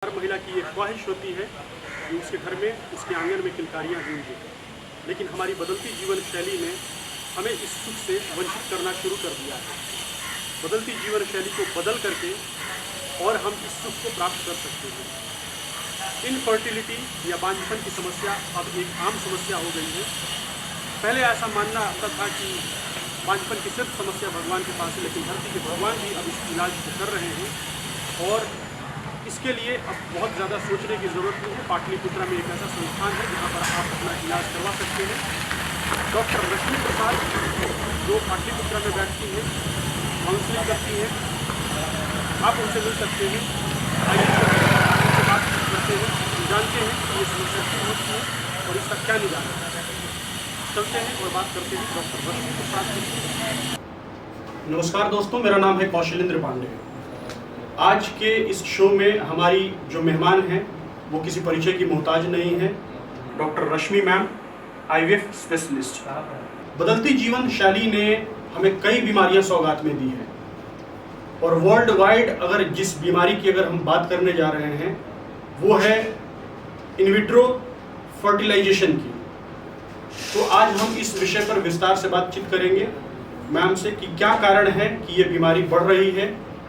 हर महिला की ये ख्वाहिश होती है कि उसके घर में, उसके आंगन में किलकारियाँ गूंजें, लेकिन हमारी बदलती जीवन शैली ने हमें इस सुख से वंचित करना शुरू कर दिया है। बदलती जीवन शैली को बदल करके और हम इस सुख को प्राप्त कर सकते हैं। इनफर्टिलिटी या बांझपन की समस्या अब एक आम समस्या हो गई है। पहले ऐसा मानना आता था कि बांझपन की सिर्फ समस्या भगवान के पास है, लेकिन धरती के भगवान भी अब इस इलाज को कर रहे हैं और इसके लिए अब बहुत ज़्यादा सोचने की ज़रूरत नहीं है। पाटलिपुत्रा में एक ऐसा संस्थान है जहाँ पर आप अपना इलाज करवा सकते हैं। डॉक्टर रश्मि प्रसाद जो पाटलिपुत्रा में बैठती हैं, काउंसलिंग करती हैं, आप उनसे मिल सकते हैं, उनसे बात करते हैं, जानते हैं कि ये समस्या क्यों होती है और इसका क्या निदान है। चलते हैं और बात करते हैं डॉक्टर रश्मि प्रसाद की। नमस्कार दोस्तों, मेरा नाम है कौशलेंद्र पांडे। आज के इस शो में हमारी जो मेहमान हैं वो किसी परिचय की मोहताज नहीं है। डॉक्टर रश्मि मैम, आईवीएफ स्पेशलिस्ट। बदलती जीवन शैली ने हमें कई बीमारियां सौगात में दी हैं और वर्ल्ड वाइड अगर जिस बीमारी की अगर हम बात करने जा रहे हैं वो है इन विट्रो फर्टिलाइजेशन की। तो आज हम इस विषय पर विस्तार से बातचीत करेंगे मैम से कि क्या कारण है कि ये बीमारी बढ़ रही है,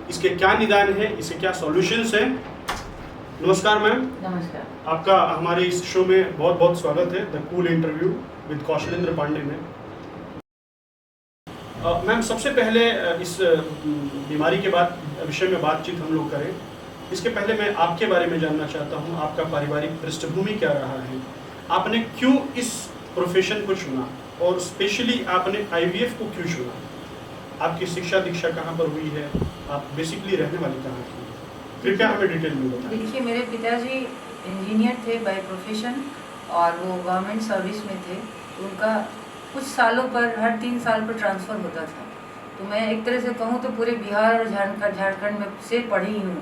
इसके क्या निदान है, इसके क्या सॉल्यूशंस हैं। नमस्कार मैम। नमस्कार। आपका हमारे इस शो में बहुत बहुत स्वागत है, the cool interview with Kaushalendra Pandey में। मैम, सबसे पहले इस बीमारी के बाद विषय में बातचीत हम लोग करें, इसके पहले मैं आपके बारे में जानना चाहता हूँ, आपका पारिवारिक पृष्ठभूमि क्या रहा है, आपने क्यों इस प्रोफेशन को चुना और स्पेशली आपने आईवीएफ को क्यों चुना, आपकी शिक्षा दीक्षा कहाँ पर हुई है, आप बेसिकली रहने वाली कहाँ की, कृपया हमें डिटेल में बताएं। देखिए, मेरे पिताजी इंजीनियर थे बाय प्रोफेशन और वो गवर्नमेंट सर्विस में थे। तो उनका कुछ सालों पर हर 3 साल पर ट्रांसफ़र होता था। तो मैं एक तरह से कहूँ तो पूरे बिहार और झारखंड में से पढ़ी हूँ।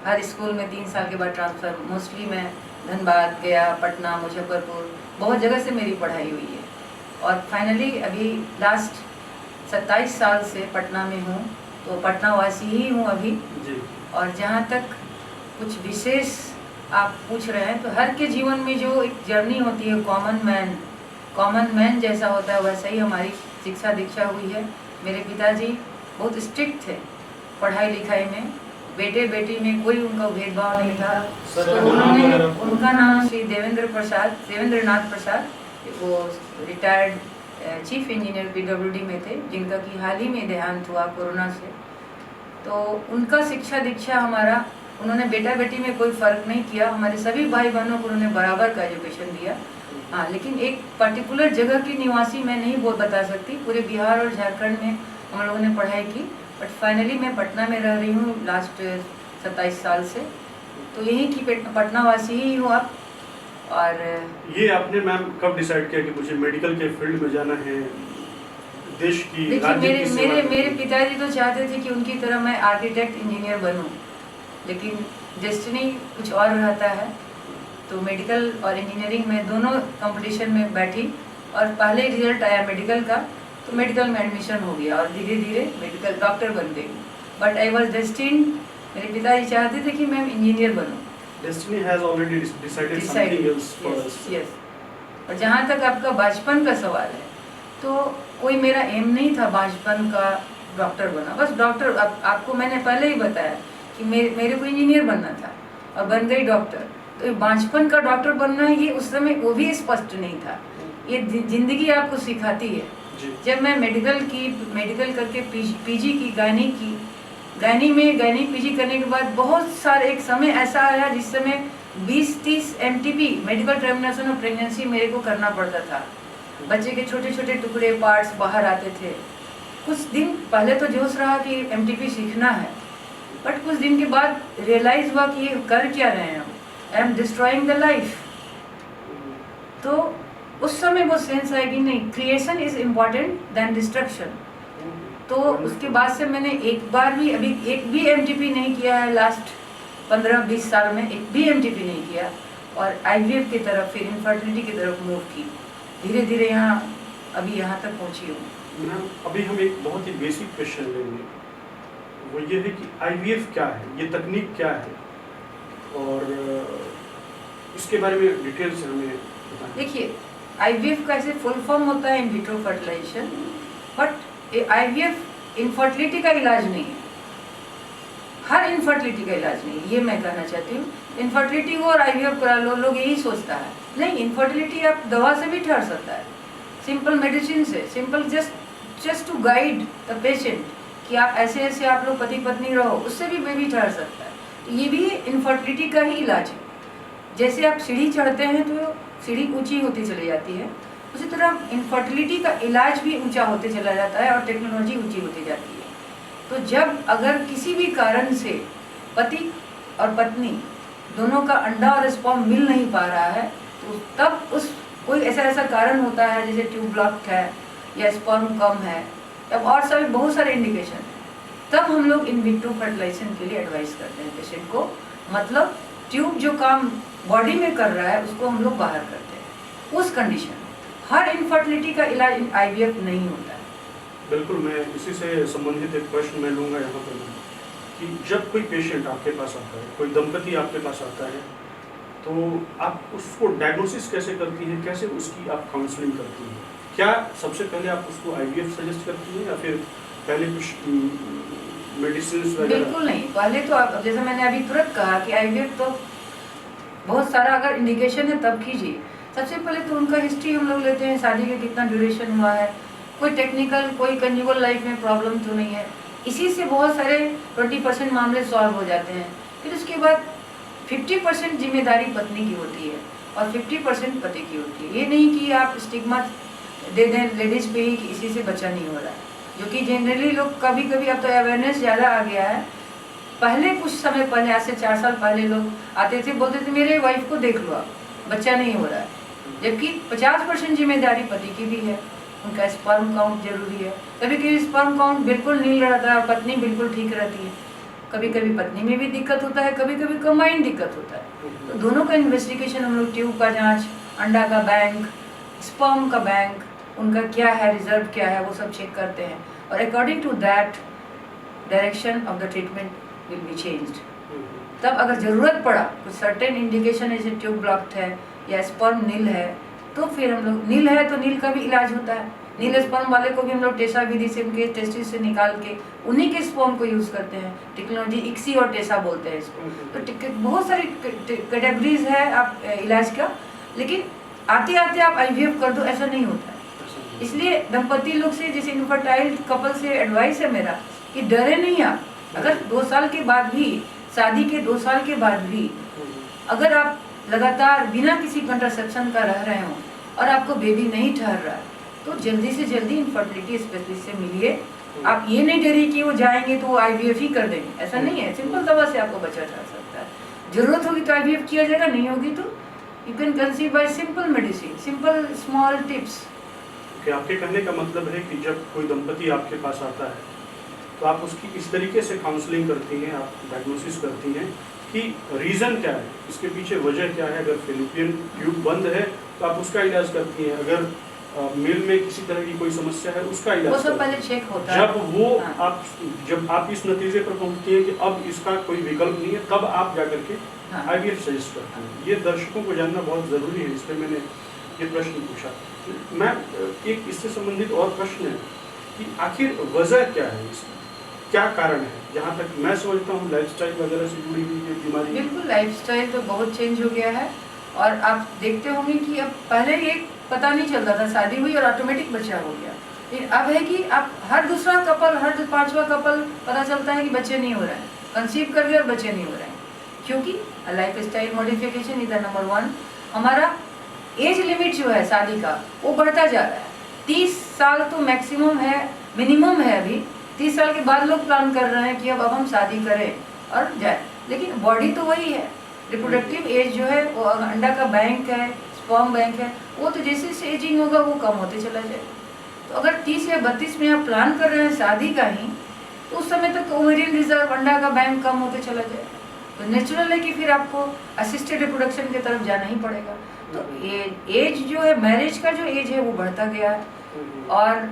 हर स्कूल में 3 साल के बाद ट्रांसफ़र, मोस्टली मैं धनबाद, गया, पटना, मुजफ्फरपुर, बहुत जगह से मेरी पढ़ाई हुई है और फाइनली अभी लास्ट 27 साल से पटना में हूँ। तो पटना वासी ही हूँ अभी जी। और जहाँ तक कुछ विशेष आप पूछ रहे हैं तो हर के जीवन में जो एक जर्नी होती है कॉमन मैन जैसा होता है, वैसा ही हमारी शिक्षा दीक्षा हुई है। मेरे पिताजी बहुत स्ट्रिक्ट थे पढ़ाई लिखाई में, बेटे बेटी में कोई उनका भेदभाव नहीं था। तो उन्होंने, उनका नाम श्री देवेंद्रनाथ प्रसाद, वो रिटायर्ड चीफ इंजीनियर पीडब्ल्यूडी में थे, जिनका कि हाल ही में देहांत हुआ कोरोना से। तो उनका शिक्षा दीक्षा हमारा, उन्होंने बेटा बेटी में कोई फ़र्क नहीं किया, हमारे सभी भाई बहनों को उन्होंने बराबर का एजुकेशन दिया। हाँ, लेकिन एक पर्टिकुलर जगह की निवासी मैं नहीं बता सकती, पूरे बिहार और झारखंड में हम लोगों ने पढ़ाई की, बट फाइनली मैं पटना में रह रही हूँ लास्ट 27 साल से। तो यहीं की पटना वासी ही हूँ अब। और ये आपने मैम कब डिसाइड किया कि मुझे मेडिकल के फील्ड में जाना है, देश की, देखिए, मेरे पिताजी तो चाहते थे कि उनकी तरह मैं आर्किटेक्ट इंजीनियर बनूं, लेकिन डेस्टिनी कुछ और रहता है। तो मेडिकल और इंजीनियरिंग में दोनों कंपटीशन में बैठी और पहले रिजल्ट आया मेडिकल का, तो मेडिकल में एडमिशन हो गया और धीरे धीरे मेडिकल डॉक्टर बन गई। बट आई वॉज डेस्टिन्ड, मेरे पिताजी चाहते थे कि मैं इंजीनियर बनूँ। Destiny has already decided something else for us. Yes. और जहाँ तक आपका बचपन का सवाल है, तो कोई मेरा एम नहीं था बचपन का डॉक्टर बना, बस डॉक्टर। आपको मैंने पहले ही बताया कि मेरे को इंजीनियर बनना था और बन गई डॉक्टर। तो ये बचपन का डॉक्टर बनना है, ये उस समय वो भी स्पष्ट नहीं था। ये जिंदगी आपको सिखाती है। जब मैं मेडिकल करके पीजी की गायनी पीजी करने के बाद बहुत सारे, एक समय ऐसा आया जिस समय 20-30 MTP medical termination of pregnancy मेरे को करना पड़ता था। बच्चे के छोटे छोटे टुकड़े, पार्ट्स बाहर आते थे। कुछ दिन पहले तो जोश रहा कि MTP सीखना है, बट कुछ दिन के बाद रियलाइज हुआ कि ये कर क्या रहे हैं, I am destroying the life. तो उस समय वो सेंस आएगी, नहीं, creation is important than destruction. तो उसके बाद से मैंने अभी एक भी MTP नहीं किया है लास्ट 15-20 साल में, एक भी MTP नहीं किया और IVF की तरफ, फिर इनफर्टिलिटी की तरफ मूव की, धीरे धीरे यहाँ तक पहुँची हूँ। मैम, अभी हम एक बहुत ही बेसिक क्वेश्चन लेंगे, वो ये है कि IVF क्या है, ये तकनीक क्या है और इसके बारे में डिटेल से हमें बताएं। देखिए, आईवीएफ का ऐसे फुल फॉर्म होता है in vitro fertilisation, but IVF infertility का इलाज नहीं है, हर इनफर्टिलिटी का इलाज नहीं है, ये मैं कहना चाहती हूँ। इनफर्टिलिटी हो और आईवीएफ करा लो, लोग यही सोचता है। नहीं, इनफर्टिलिटी आप दवा से भी ठहर सकता है, सिंपल मेडिसिन से, simple just to guide the patient कि आप ऐसे ऐसे आप लोग पति पत्नी रहो, उससे भी बेबी ठहर सकता है। तो ये भी इनफर्टिलिटी का ही इलाज है। जैसे आप सीढ़ी चढ़ते हैं तो सीढ़ी ऊंची होती चली जाती है, उसी तरह इनफर्टिलिटी का इलाज भी ऊंचा होते चला जाता है और टेक्नोलॉजी ऊंची होती जाती है। तो जब अगर किसी भी कारण से पति और पत्नी दोनों का अंडा और स्पर्म मिल नहीं पा रहा है, तो तब उस कोई ऐसा कारण होता है जैसे ट्यूब ब्लॉक है या स्पर्म कम है या और सभी बहुत सारे इंडिकेशन है, तब हम लोग इन विट्रो फर्टिलाइजेशन के लिए एडवाइस करते हैं पेशेंट को। मतलब ट्यूब जो काम बॉडी में कर रहा है उसको हम लोग बाहर करते हैं उस कंडीशन में। हर इनफर्टिलिटी का इलाज आईवीएफ नहीं होता है। बिल्कुल, मैं इसी से संबंधित एक प्रश्न मैं लूँगा यहाँ पर कि जब कोई पेशेंट आपके पास आता है, कोई दंपति आपके पास आता है, तो आप उसको डायग्नोसिस कैसे करती हैं, कैसे उसकी आप काउंसलिंग करती हैं? क्या सबसे पहले आप उसको आईवीएफ सजेस्ट करती हैं या फिर पहले कुछ मेडिसिन वगैरह? बिल्कुल नहीं, पहले तो आप, जैसे मैंने अभी तुरंत कहा कि आईवीएफ तो बहुत सारा अगर इंडिकेशन है तब कीजिए। सबसे पहले तो उनका हिस्ट्री हम लोग लेते हैं, शादी का कितना ड्यूरेशन हुआ है, कोई टेक्निकल कोई कंजुगल लाइफ में प्रॉब्लम तो नहीं है। इसी से बहुत सारे 20% मामले सॉल्व हो जाते हैं। फिर उसके बाद 50% जिम्मेदारी पत्नी की होती है और 50% पति की होती है। ये नहीं कि आप स्टिग्मा दे दें लेडीज़ पे ही कि इसी से बच्चा नहीं हो रहा है, जो कि जनरली लोग कभी कभी, अब तो अवेयरनेस ज़्यादा आ गया है। पहले कुछ समय पहले, आज से 4 साल पहले लोग आते थे, बोलते थे मेरे वाइफ को देख लो, आप बच्चा नहीं हो रहा है, जबकि 50% जिम्मेदारी पति की भी है। उनका स्पर्म काउंट जरूरी है। कभी कभी स्पर्म काउंट बिल्कुल नील रहता है और पत्नी बिल्कुल ठीक रहती है। कभी कभी पत्नी में भी दिक्कत होता है, कभी कभी कंबाइंड दिक्कत होता है। तो दोनों का इन्वेस्टिगेशन हम लोग, ट्यूब का जांच, अंडा का बैंक, स्पर्म का बैंक, उनका क्या है, रिजर्व क्या है, वो सब चेक करते हैं और according to that direction of the treatment will be changed. तब अगर ज़रूरत पड़ा, कुछ सर्टेन इंडिकेशन जैसे ट्यूब ब्लॉक्ड है या स्पर्म नील है, तो फिर हम लोग, नील है तो नील का भी इलाज होता है। नील स्पर्म वाले को भी हम लोग टेसा विधि से उनके टेस्टिस से निकाल के उन्हीं के स्पर्म को यूज़ करते हैं। टेक्नोलॉजी इक्सी और टेसा बोलते हैं इसको। तो बहुत सारी कैटेगरीज है आप इलाज का, लेकिन आते आते आप आईवीएफ कर दो, ऐसा नहीं होता है। इसलिए दंपति लोग से, जैसे इनफर्टाइल कपल से एडवाइस है मेरा कि डरे नहीं आप। अगर 2 साल के बाद भी, शादी के 2 साल के बाद भी अगर आप लगातार बिना किसी कंट्रासेप्शन का रह रहे हो और आपको बेबी नहीं ठहर रहा है, तो जल्दी से जल्दी इनफर्टिलिटी स्पेशलिस्ट से मिलिए। आप ये नहीं डरिए कि वो जाएंगे तो वो आईवीएफ ही कर देंगे, ऐसा नहीं है। सिंपल दवा से आपको बच्चा ठहर सकता है। जरूरत होगी तो आईवीएफ किया जाएगा, नहीं होगी तो you can conceive bye simple medicine, simple small tips. आपके कहने का मतलब है कि जब कोई दंपति आपके पास आता है तो आप उसकी इस तरीके से काउंसलिंग करती हैं, आप डायग्नोसिस करती हैं कि रीज़न क्या है, इसके पीछे वजह क्या है। अगर फेलोपियन ट्यूब बंद है तो आप उसका इलाज करती हैं, अगर मेल में किसी तरह की कोई समस्या है उसका इलाज, वो सब पहले चेक होता है। जब आप इस नतीजे पर पहुंचती हैं कि अब इसका कोई विकल्प नहीं है, तब आप जाकर के आईवीएफ सजेस्ट करते हैं। ये दर्शकों को जानना बहुत ज़रूरी है, इसलिए मैंने ये प्रश्न पूछा। मैं एक इससे संबंधित और प्रश्न है कि आखिर वजह क्या है, इसकी क्या कारण है? जहाँ तक मैं समझता हूँ लाइफस्टाइल वगैरह से जुड़ी हुई ये बीमारी। बिल्कुल, लाइफस्टाइल तो बहुत चेंज हो गया है। और आप देखते होंगे कि अब पहले एक पता नहीं चलता था, शादी हुई और ऑटोमेटिक बच्चा हो गया। लेकिन अब है कि अब हर दूसरा कपल, हर 5वां कपल पता चलता है कि बच्चे नहीं हो रहे हैं, कंसीव कर दिया और बच्चे नहीं हो रहे हैं। क्योंकि lifestyle modification is the number 1। हमारा एज लिमिट जो है शादी का वो बढ़ता जा रहा है। 30 साल तो मैक्सिमम है, मिनिमम है अभी। 30 साल के बाद लोग प्लान कर रहे हैं कि अब हम शादी करें और जाए, लेकिन बॉडी तो वही है। रिप्रोडक्टिव एज जो है वो अंडा का बैंक है, स्पर्म बैंक है, वो तो जैसे जैसे एजिंग होगा वो कम होते चला जाए। तो अगर 30 या 32 में आप प्लान कर रहे हैं शादी का ही, तो उस समय तक ओवेरियन रिजर्व, अंडा का बैंक कम होते चला जाए। तो नेचुरल है कि फिर आपको असिस्टेड रिप्रोडक्शन की तरफ जाना ही पड़ेगा। तो एज जो है, मैरिज का जो एज है वो बढ़ता गया है और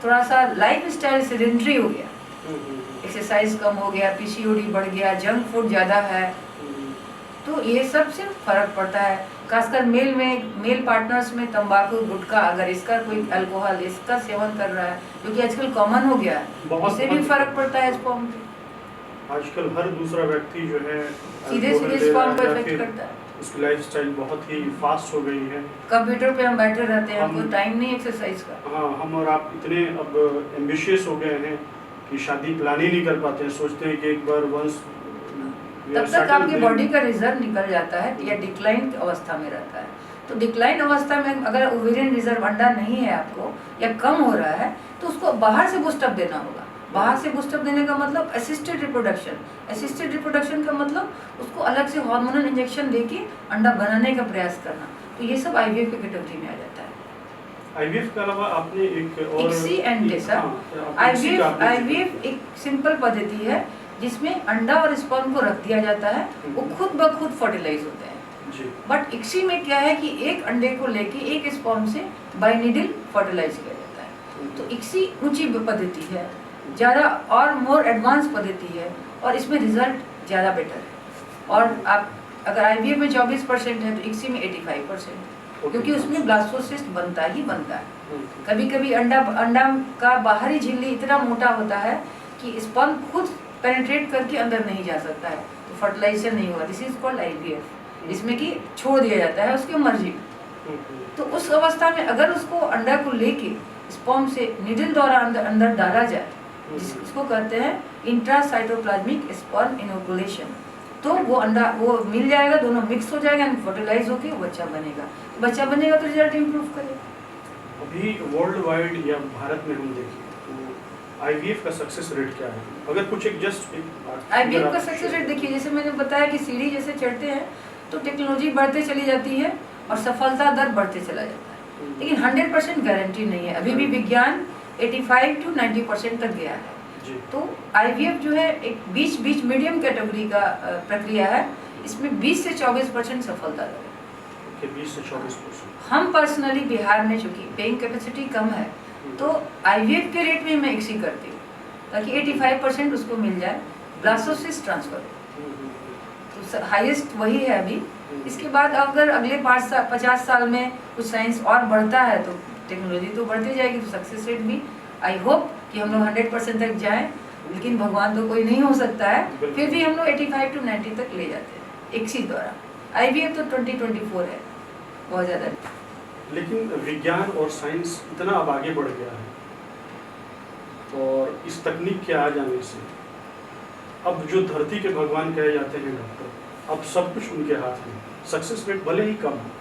थोड़ा सा लाइफ स्टाइल सेडेंटरी हो गया, एक्सरसाइज कम हो गया, पीसीओडी बढ़ गया, जंक फूड ज़्यादा है, तो ये सब से फर्क पड़ता है, खासकर मेल पार्टनर्स में तंबाकू, गुटखा, अगर इसका कोई अल्कोहल इसका सेवन कर रहा है, जो कि आजकल कॉमन हो गया है, इससे भी फर्क पड़ता है स्पर्म पे। आजकल हर दूसरा व्यक्ति जो है सीधे स्पर्म को इफेक्ट करता है। उसकी लाइफस्टाइल बहुत ही फास्ट हो गई है। कंप्यूटर पे हम बैठे रहते हैं, हमको टाइम नहीं एक्सरसाइज का। हाँ, हम और आप इतने अब एम्बिशियस हो गए हैं कि शादी प्लान ही नहीं कर पाते हैं, सोचते हैं कि एक बार वंस तब तक आपकी बॉडी का रिजर्व निकल जाता है या डिक्लाइन अवस्था में रहता है। तो डिक्लाइन अवस्था में अगर ओवेरियन रिजर्व अंडा नहीं है आपको या कम हो रहा है, तो उसको बाहर से बूस्टअप देना होगा। बाहर से बूस्टअप देने का मतलब असिस्टेड रिप्रोडक्शन। असिस्टेड रिप्रोडक्शन का मतलब उसको अलग से हार्मोनल इंजेक्शन देके अंडा बनाने का प्रयास करना। तो ये सब आईवीएफ की कैटेगरी में आ जाता है। आईवीएफ के अलावा आपने एक और इक्सी एंड डेसा। आईवीएफ एक सिंपल पद्धति है जिसमें अंडा और स्पर्म को रख दिया जाता है, वो खुद ब खुद फर्टिलाइज होते हैं। बट इक्सी में क्या है कि एक अंडे को लेके एक स्पर्म से बाय नीडल फर्टिलाइज किया जाता है। तो इक्सी ऊंची पद्धति है, ज़्यादा और मोर एडवांस पद्धति है, और इसमें रिजल्ट ज़्यादा बेटर है। और आप अगर आईवीएफ में 24% है तो इक्सी में 85%, क्योंकि उसमें ब्लास्टोसिस्ट बनता ही बनता है। कभी कभी अंडा का बाहरी झिल्ली इतना मोटा होता है कि स्पर्म खुद पेनिट्रेट करके अंदर नहीं जा सकता है, तो फर्टिलाइजेशन नहीं होगा। दिस इज कॉल्ड आईवीएफ, जिसमें कि छोड़ दिया जाता है उसकी मर्जी। तो उस अवस्था में अगर उसको अंडा को लेके स्पर्म से निडल द्वारा अंदर डाला जाए, जिसको कहते हैं इंट्रासाइटोप्लाज्मिक स्पर्म इनोकुलेशन, तो वो अंडा वो मिल जाएगा, दोनों मिक्स हो जाएगा, फर्टिलाइज होके बच्चा बनेगा। बच्चा बनेगा तो रिजल्ट इम्प्रूव करेगा। अभी वर्ल्ड वाइड या भारत में हम देखें तो आईवीएफ का सक्सेस रेट क्या है? अगर कुछ एक जस्ट आईवीएफ का सक्सेस रेट देखिए, जैसे मैंने बताया कि सीढ़ी जैसे चढ़ते हैं तो टेक्नोलॉजी बढ़ते चली जाती है और सफलता दर बढ़ते चला जाता है, लेकिन 100% गारंटी नहीं है। अभी भी विज्ञान 85 to 90% तक गया है। तो आईवीएफ जो है एक बीच मीडियम कैटेगरी का प्रक्रिया है, इसमें 20 से 24% सफलता दर है। 20 से 24%। हम पर्सनली बिहार में चूंकि पेइंग कैपेसिटी कम है, तो आईवीएफ के रेट में मैं इक्सी करती हूँ ताकि 85% उसको मिल जाए ब्लास्टोसिस्ट ट्रांसफर। तो हाईएस्ट वही है अभी। इसके बाद अगर अगले 50 साल में कुछ साइंस और बढ़ता है तो टेक्नोलॉजी तो बढ़ती जाएगी, तो सक्सेस रेट भी आई होप कि हम लोग 100% तक जाएं, लेकिन भगवान तो कोई नहीं हो सकता है, फिर भी हम लोग 85 to 90 तक ले जाते हैं इक्सी द्वारा। आईवीएफ तो 2024 है, बहुत ज़्यादा। लेकिन विज्ञान और साइंस इतना अब आगे बढ़ गया है, और इस तकनीक के आ जाने से अब जो धरती के भगवान कहे जाते हैं डॉक्टर, अब सब कुछ उनके हाथ में। सक्सेस रेट भले ही कम है,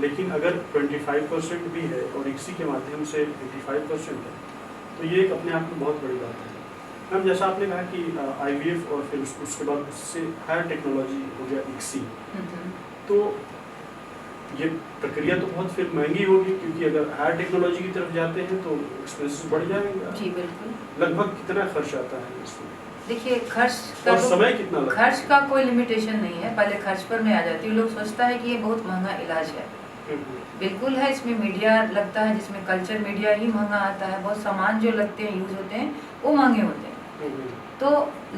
लेकिन अगर 25% भी है और इक्सी के माध्यम से 85% है, तो ये एक अपने आप में बहुत बड़ी बात है। मैम, जैसा आपने कहा कि आईवीएफ और फिर उसके बाद उससे हायर टेक्नोलॉजी हो गया इक्सी, तो ये प्रक्रिया तो बहुत फिर महंगी होगी, क्योंकि अगर हायर टेक्नोलॉजी की तरफ जाते हैं तो एक्सपेंसेस बढ़ जाएंगे। जी बिल्कुल। लगभग कितना खर्च आता है इसमें? देखिए, खर्च का और समय कितना लगता है? खर्च का कोई लिमिटेशन नहीं है। पहले खर्च पर मैं आ जाती हूँ। लोग सोचता है कि ये बहुत महंगा इलाज है, बिल्कुल है। इसमें मीडिया लगता है, जिसमें कल्चर मीडिया ही महंगा आता है। बहुत सामान जो लगते हैं, यूज होते हैं, वो महंगे होते हैं। तो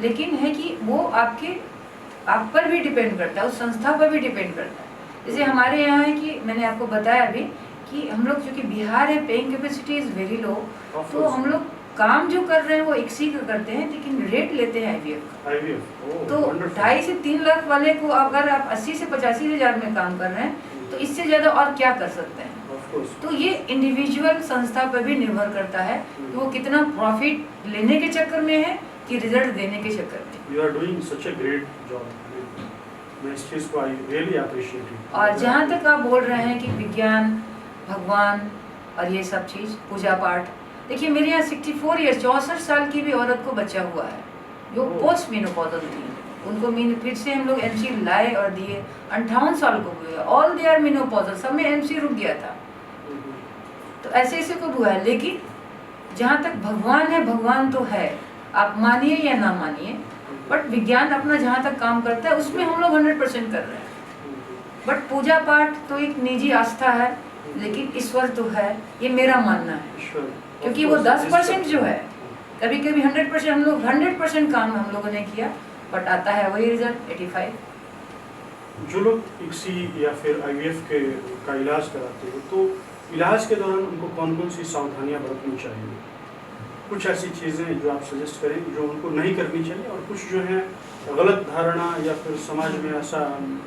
लेकिन है कि वो आप पर भी डिपेंड करता है, उस संस्था पर भी डिपेंड करता है। जैसे हमारे यहाँ है कि मैंने आपको बताया अभी कि हम लोग चूँकि बिहार है, paying capacity is very low, तो हम लोग काम जो कर रहे हैं वो इक्सी का करते हैं, लेकिन रेट लेते हैं आईवीएफ। तो 2.5 से 3 लाख वाले को अगर आप 80 से 85 हज़ार में काम कर रहे हैं, तो इससे ज़्यादा और क्या कर सकते हैं। तो ये इंडिविजुअल संस्था पर भी निर्भर करता है कि वो कितना प्रॉफिट लेने के चक्कर में है कि रिजल्ट देने के चक्कर में। You are doing such a great job. मैं इस चीज़ को आई रियली अप्रिशिएट इट। और जहाँ तक आप बोल रहे हैं कि विज्ञान, भगवान और ये सब चीज़, पूजा पाठ, देखिए मेरे यहाँ 64 ईयर्स 64 साल की भी औरत को बच्चा हुआ है जो पोस्ट मेनोपॉजल थी। उनको फिर से हम लोग एमसी लाए और दिए। 58 साल को हुए, ऑल दे आर मेनोपॉजल, सब में एमसी रुक गया था। तो ऐसे ऐसे को हुआ है। लेकिन जहाँ तक भगवान है, भगवान तो है, आप मानिए या ना मानिए, बट विज्ञान अपना जहाँ तक काम करता है उसमें हम लोग 100% कर रहे हैं। बट पूजा पाठ तो एक निजी आस्था है, लेकिन ईश्वर तो है, ये मेरा मानना है। क्योंकि वो 10% जो है, कभी कभी 100% हम लोग 100% काम हम लोगों ने किया, बट आता है वही रिजल्ट 85। जो लोग इक्सी या फिर आईवीएफ के का इलाज कराते हैं, तो इलाज के दौरान उनको कौन कौन सी सावधानियां बरतनी चाहिए? कुछ ऐसी चीज़ें जो आप सजेस्ट करें जो उनको नहीं करनी चाहिए, और कुछ जो है गलत धारणा या फिर समाज में ऐसा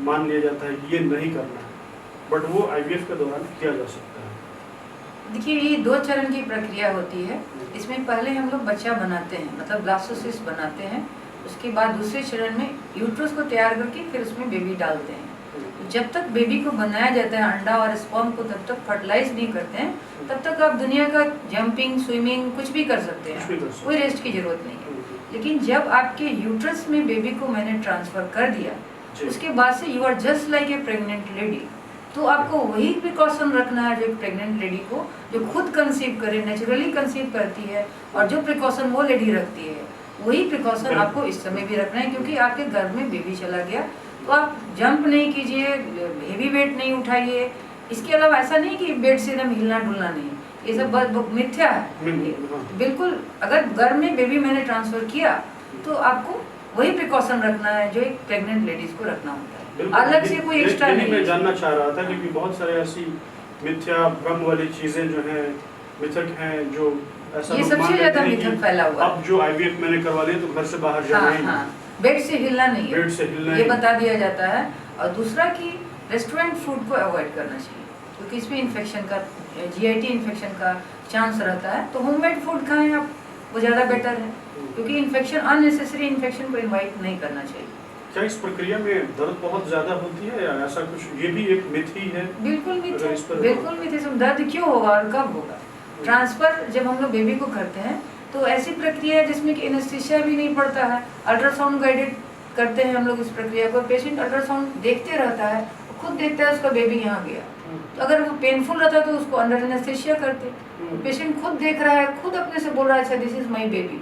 मान लिया जाता है कि ये नहीं करना है, बट वो आईवीएफ के दौरान किया जा सकता है। देखिए, ये 2 चरण की प्रक्रिया होती है। इसमें पहले हम लोग बच्चा बनाते हैं, मतलब ब्लास्टोसिस्ट बनाते हैं। उसके बाद दूसरे चरण में यूट्रस को तैयार करके फिर उसमें बेबी डालते हैं। तो जब तक बेबी को बनाया जाता है, अंडा और स्पर्म को तब तक फर्टिलाइज नहीं करते हैं, तब तक आप दुनिया का जंपिंग, स्विमिंग कुछ भी कर सकते हैं, कोई रेस्ट की जरूरत नहीं है। लेकिन जब आपके यूट्रस में बेबी को मैंने ट्रांसफर कर दिया, उसके बाद से you are just like a pregnant lady. तो आपको वही प्रिकॉशन रखना है जो एक प्रेग्नेंट लेडी को, जो खुद कंसीव करे, नेचुरली कंसीव करती है, और जो प्रिकॉशन वो लेडी रखती है, वही प्रिकॉशन आपको इस समय भी रखना है। क्योंकि आपके घर में बेबी चला गया, तो आप जंप नहीं कीजिए, हेवी वेट नहीं उठाइए। इसके अलावा ऐसा नहीं कि बेड से एकदम हिलना डुलना नहीं, ये सब बहुत मिथ्या है बिल्कुल। अगर घर में बेबी मैंने ट्रांसफर किया तो आपको वही प्रिकॉशन रखना है जो एक प्रेग्नेंट लेडीज को रखना होता है, अलग से कोई एक्स्ट्रा नहीं। मैं जानना चाह रहा था क्योंकि बहुत सारे ऐसी मिथ्या भ्रम वाली चीजें जो है, मिथक हैं, जो ऐसा ये सबसे ज्यादा मिथक फैला हुआ है। अब जो आईवीएफ मैंने करवा लिया तो घर से बाहर जाना ही नहीं, बेड से हिलना नहीं है, बेड से हिलना ये बता दिया जाता है। और दूसरा कि रेस्टोरेंट फूड को अवॉइड करना चाहिए, क्योंकि इसमें इन्फेक्शन का, जीआईटी इन्फेक्शन का चांस रहता है। तो होममेड फूड खाएं आप, वो ज़्यादा बेटर है, क्योंकि इन्फेक्शन, अननेसेसरी इन्फेक्शन को इन्वाइट नहीं करना चाहिए। क्या इस प्रक्रिया में दर्द बहुत ज्यादा होती है या ऐसा कुछ, ये भी एक मिथ ही है? बिल्कुल मिथ है, बिल्कुल मिथ है। दर्द क्यों होगा और कब होगा? ट्रांसफर जब हम लोग बेबी को करते हैं तो ऐसी प्रक्रिया है जिसमें कि एनेस्थीसिया भी नहीं पड़ता है, अल्ट्रासाउंड गाइडेड करते हैं हम लोग इस प्रक्रिया को। पेशेंट अल्ट्रासाउंड देखते रहता है, खुद देखता है उसका बेबी यहाँ गया। तो अगर वो पेनफुल रहता तो उसको अंडर एनेस्थीसिया करते। पेशेंट खुद देख रहा है, खुद अपने से बोल रहा है, अच्छा दिस इज माई बेबी।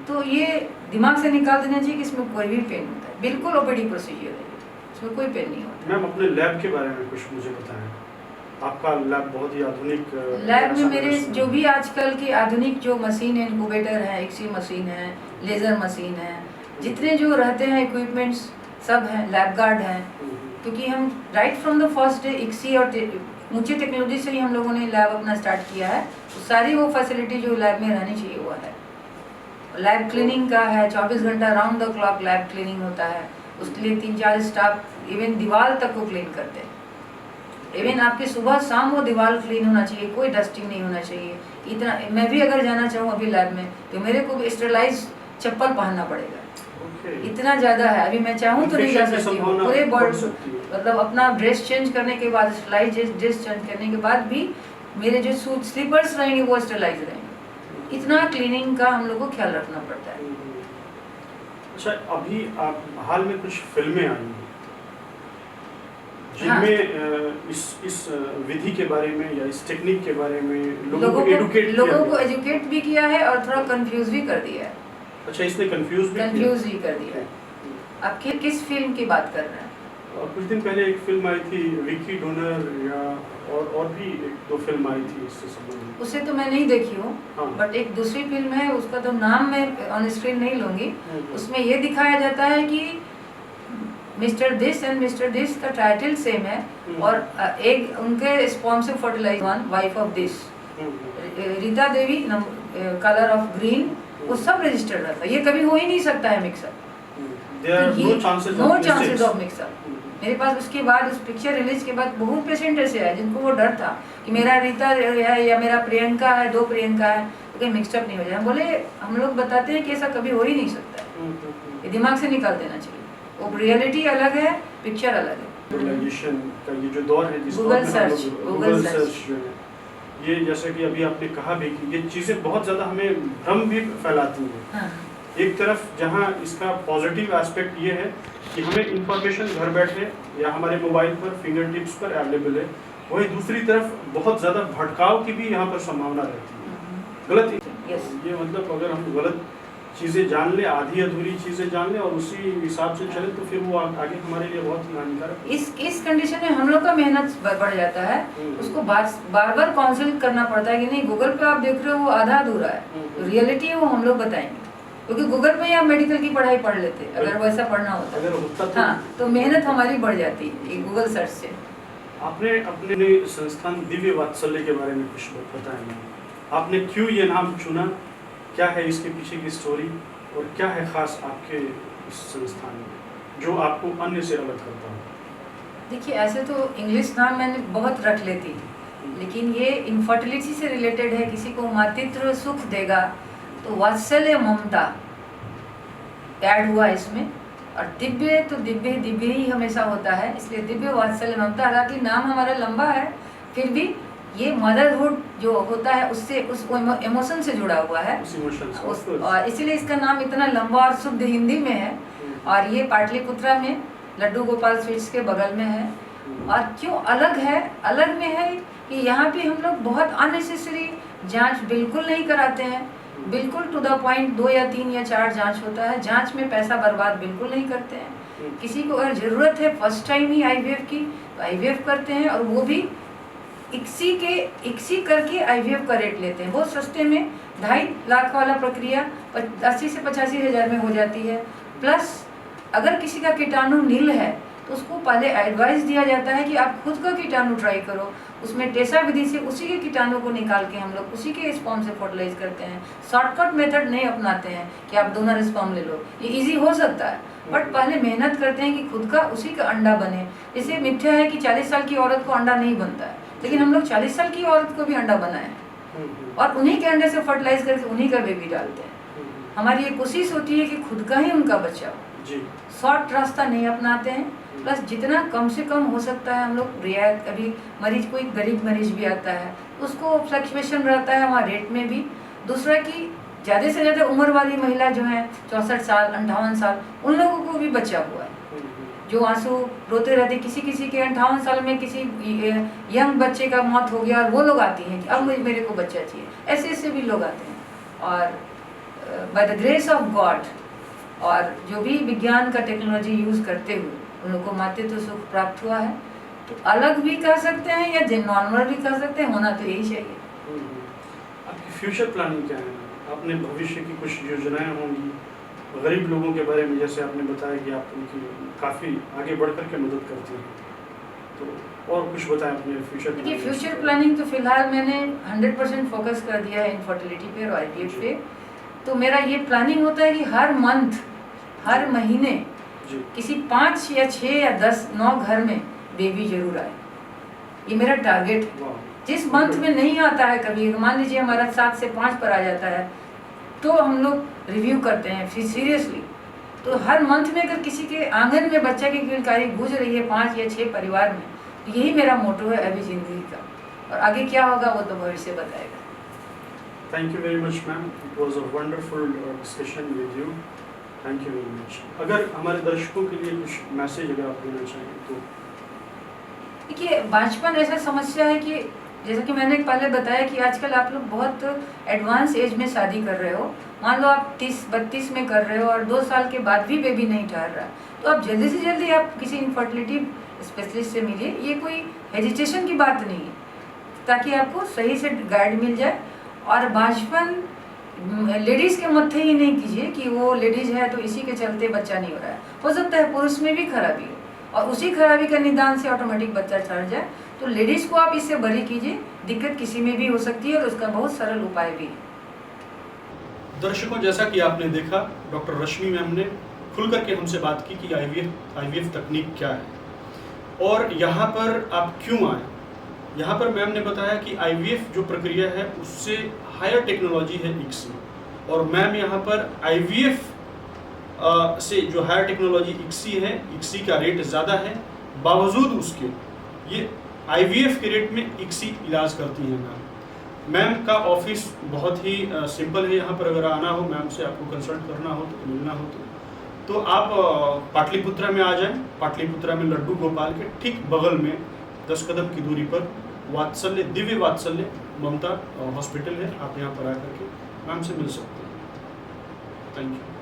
तो ये दिमाग से निकाल देना चाहिए कि इसमें कोई भी पेन होता है। बिल्कुल ओपीडी प्रोसीजर है, इसमें कोई पेन नहीं होता। मैम, अपने लैब के बारे में कुछ मुझे बताएं। आपका लैब बहुत ही आधुनिक लैब में मेरे जो भी आजकल की आधुनिक जो मशीन है, इनक्यूबेटर है, एक्सी मशीन है, लेज़र मशीन है, जितने जो रहते हैं इक्विपमेंट्स सब हैं, लैब गार्ड हैं। क्योंकि हम right from the first day ICSI और ऊंची टेक्नोलॉजी से ही हम लोगों ने लैब अपना स्टार्ट किया है। तो सारी वो फैसिलिटी जो लैब में रहनी चाहिए वो है। लैब क्लीनिंग का है, 24 घंटा round the clock lab cleaning होता है। उसके लिए 3-4 स्टाफ इवन दीवार तक को क्लीन करते हैं। इवन आपके सुबह शाम वो दीवार क्लीन होना चाहिए, कोई डस्टिंग नहीं होना चाहिए। इतना मैं भी अगर जाना चाहूँ अभी लैब में तो मेरे को स्टेरलाइज चप्पल पहनना पड़ेगा, इतना ज़्यादा है। अभी मैं चाहूँ तो नहीं जा सकती हूँ। पूरे बॉडी मतलब अपना ड्रेस चेंज करने के बाद, स्टेरलाइज ड्रेस चेंज करने के बाद भी मेरे जो सूट स्लीपर्स रहेंगे वो स्टेरलाइज रहेंगे। इतना क्लीनिंग का हम लोग को ख्याल रखना पड़ता है। अच्छा, अभी आप हाल में कुछ फिल्में आई हैं जिनमें इस विधि के बारे में या इस टेक्निक के बारे में लोगों को एजुकेट भी किया है और थोड़ा कंफ्यूज भी कर दिया है। अच्छा, इसने कंफ्यूज भी कर दिया है। आप किस फिल्म की बात कर रहे हैं? कुछ दिन पहले एक फिल्म आई थी विक्की डोनर, या और भी 1-2 फिल्म आई थी इससे संबंधित। उसे तो मैं नहीं देखी हूँ, बट एक दूसरी फिल्म है, उसका तो नाम मैं ऑन स्क्रीन नहीं लूँगी। उसमें ये दिखाया जाता है कि mister this and mister this का टाइटल सेम है, और एक उनके स्पर्म से fertilise one wife of this, Rita Devi, colour of green, वो सब रजिस्टर्ड रहता है। ये कभी हो ही नहीं सकता है mix up, no chances of mix up. मेरे पास उसके बाद उस पिक्चर रिलीज के बाद बहुत पेशेंट ऐसे आए जिनको वो डर था कि मेरा रीता है या मेरा प्रियंका है, 2 प्रियंका है, तो कहीं मिक्सअप नहीं हो जाए। बोले हम लोग बताते हैं कि ऐसा कभी हो ही नहीं सकता है, ये दिमाग से निकाल देना चाहिए। वो रियलिटी अलग है, पिक्चर अलग है। ग्लोबलाइजेशन का ये जो दौर है, गूगल सर्च जो है, ये जैसे कि अभी आपने कहा भी कि ये चीज़ें बहुत ज़्यादा हमें भ्रम भी फैलाती हैं। हाँ। एक तरफ जहाँ इसका पॉजिटिव एस्पेक्ट ये है कि हमें इंफॉर्मेशन घर बैठे या हमारे मोबाइल पर, फिंगर टिप्स पर अवेलेबल है, वहीं दूसरी तरफ बहुत ज़्यादा भटकाव की भी यहाँ पर संभावना रहती है। गलत ये मतलब अगर हम गलत चीज़ें जान ले, आधी अधूरी चीज़ें जान ले और उसी हिसाब से चले तो फिर वो आगे हमारे लिए बहुत ही हानिकारक। इस कंडीशन में हम लोग का मेहनत बढ़ जाता है। उसको बार बार काउंसिल करना पड़ता है कि नहीं, गूगल पे आप देख रहे हो वो आधा अधूरा है, रियलिटी है वो हम लोग बताएंगे। क्योंकि गूगल पे ही आप मेडिकल की पढ़ाई पढ़ लेते अगर वैसा पढ़ना होता। अगर होता तो हाँ, तो मेहनत हमारी बढ़ जाती है गूगल सर्च से। आपने अपने संस्थान दिव्य वात्सल्य के बारे में कुछ बताया मैम, आपने क्यों ये नाम चुना, क्या है इसके पीछे की स्टोरी और क्या है खास आपके इस संस्थान में जो आपको अन्य से अलग करता है? देखिए, ऐसे तो इंग्लिश नाम मैंने बहुत रख लेती थी, लेकिन ये इनफर्टिलिटी से रिलेटेड है, किसी को मातृत्व सुख देगा तो वात्सल्य ममता ऐड हुआ इसमें। और दिव्य तो दिव्य दिव्य ही हमेशा होता है, इसलिए दिव्य वात्सल्य ममता। हालांकि नाम हमारा लंबा है, फिर भी ये मदरहुड जो होता है उससे, उस इमोशन से जुड़ा हुआ है, और इसीलिए इसका नाम इतना लंबा और शुद्ध हिंदी में है। और ये पाटलिपुत्रा में लड्डू गोपाल स्वीट्स के बगल में है। और क्यों अलग है, अलग में है कि यहाँ पे हम लोग बहुत अननेसेसरी जांच बिल्कुल नहीं कराते हैं, बिल्कुल टू द पॉइंट 2 या 3 या 4 जांच होता है। जांच में पैसा बर्बाद बिल्कुल नहीं करते हैं। किसी को अगर ज़रूरत है फर्स्ट टाइम ही आईवीएफ की तो आईवीएफ करते हैं, और वो भी इक्सी करके आईवीएफ का रेट लेते हैं बहुत सस्ते में। 2.5 लाख वाला प्रक्रिया 80 से 85 हज़ार में हो जाती है। प्लस अगर किसी का कीटाणु नील है तो उसको पहले एडवाइस दिया जाता है कि आप खुद का कीटाणु ट्राई करो। उसमें टेसा विधि से उसी के कीटाणु को निकाल के हम लोग उसी के स्पर्म से फर्टिलाइज करते हैं। शॉर्टकट मेथड नहीं अपनाते हैं कि आप डोनर स्पर्म ले लो, ये इजी हो सकता है, बट पहले मेहनत करते हैं कि खुद का उसी का अंडा बने। इसे मिथ्या है कि 40 साल की औरत को अंडा नहीं बनता है, लेकिन हम लोग 40 साल की औरत को भी अंडा बनाए और उन्हीं के अंडे से फर्टिलाइज करके उन्हीं का बेबी डालते हैं। हमारी ये कोशिश होती है कि खुद का ही उनका बच्चा हो, शॉर्ट रास्ता नहीं अपनाते हैं। प्लस जितना कम से कम हो सकता है हम लोग रियायत, अभी मरीज कोई गरीब मरीज भी आता है उसको फ्लक्चुएशन रहता है वहाँ रेट में भी। दूसरा कि ज़्यादा से ज़्यादा उम्र वाली महिला जो है 64 साल 58 साल उन लोगों को भी बचा हुआ है, जो आंसू रोते रहते। किसी किसी के 58 साल में किसी यंग बच्चे का मौत हो गया और वो लोग आती हैं कि अब मेरे को बच्चा चाहिए, ऐसे ऐसे भी लोग आते हैं। और by the grace of God और जो भी विज्ञान का टेक्नोलॉजी यूज़ करते हुए उन लोगों को मातृत्व सुख प्राप्त हुआ है। तो अलग भी कर सकते हैं या नॉर्मल भी कर सकते हैं, होना तो यही चाहिए। आपकी फ्यूचर प्लानिंग क्या है? आपने भविष्य की कुछ योजनाएं होंगी गरीब लोगों के बारे में, जैसे आपने बताया कि आप उनकी काफ़ी आगे बढ़ कर के मदद करती हैं, तो और कुछ बताएं अपने फ्यूचर प्लानिंग। देखिए, फ्यूचर प्लानिंग तो फिलहाल मैंने 100% फोकस कर दिया है इनफर्टिलिटी पे और आईवीएफ पे। तो मेरा ये प्लानिंग होता है कि हर मंथ, हर महीने किसी 5 या 6 या 10 9 घर में बेबी जरूर आए, ये मेरा टारगेट है। जिस मंथ में नहीं आता है, कभी मान लीजिए हमारा 7 से 5 पर आ जाता है, तो हम लोग रिव्यू करते हैं फिर सीरियसली। तो हर मंथ में अगर किसी के आंगन में बच्चा की किलकारी गूंज रही है 5 या 6 परिवार में, तो यही मेरा मोटो है अभी जिंदगी का, और आगे क्या होगा वो तो भविष्य बताएगा। Thank you very much ma'am, it was a wonderful discussion with you, thank you very much. अगर हमारे दर्शकों के लिए कुछ मैसेज अगर आप देना चाहें तो। देखिए, बचपन ऐसा समस्या है कि जैसा कि मैंने पहले बताया कि आजकल आप लोग बहुत एडवांस एज में शादी कर रहे हो। मान लो आप 30-32 में कर रहे हो और 2 साल के बाद भी बेबी नहीं ठहर रहा, तो आप जल्दी से जल्दी आप किसी इनफर्टिलिटी स्पेशलिस्ट से मिलिए। ये कोई हेजिटेशन की बात नहीं है, ताकि आपको सही से गाइड मिल जाए। और बचपन लेडीज़ के मत्थे ही नहीं कीजिए कि वो लेडीज़ है तो इसी के चलते बच्चा नहीं हो रहा है। हो सकता है पुरुष में भी खराबी हो और उसी खराबी का निदान से ऑटोमेटिक बच्चा ठहर जाए। तो लेडीज़ को आप इससे बरी कीजिए, दिक्कत किसी में भी हो सकती है और उसका बहुत सरल उपाय भी है। दर्शकों, जैसा कि आपने देखा, डॉक्टर रश्मि मैम ने खुल करके हमसे बात की कि आईवीएफ तकनीक क्या है और यहाँ पर आप क्यों आए। यहाँ पर मैम ने बताया कि आईवीएफ जो प्रक्रिया है उससे हायर टेक्नोलॉजी है इक्सी, और मैम यहाँ पर आईवीएफ से जो हायर टेक्नोलॉजी इक्सी है, इक्सी का रेट ज़्यादा है, बावजूद उसके ये आईवीएफ के रेट में इक्सी इलाज करती हैं मैम। मैम का ऑफिस बहुत ही सिंपल है। यहाँ पर अगर आना हो मैम से, आपको कंसल्ट करना हो तो मिलना हो तो आप पाटलिपुत्रा में आ जाएं। पाटलिपुत्रा में लड्डू गोपाल के ठीक बगल में 10 कदम की दूरी पर वात्सल्य, दिव्य वात्सल्य ममता हॉस्पिटल है। आप यहाँ पर आकर के मैम से मिल सकते हैं। Thank you.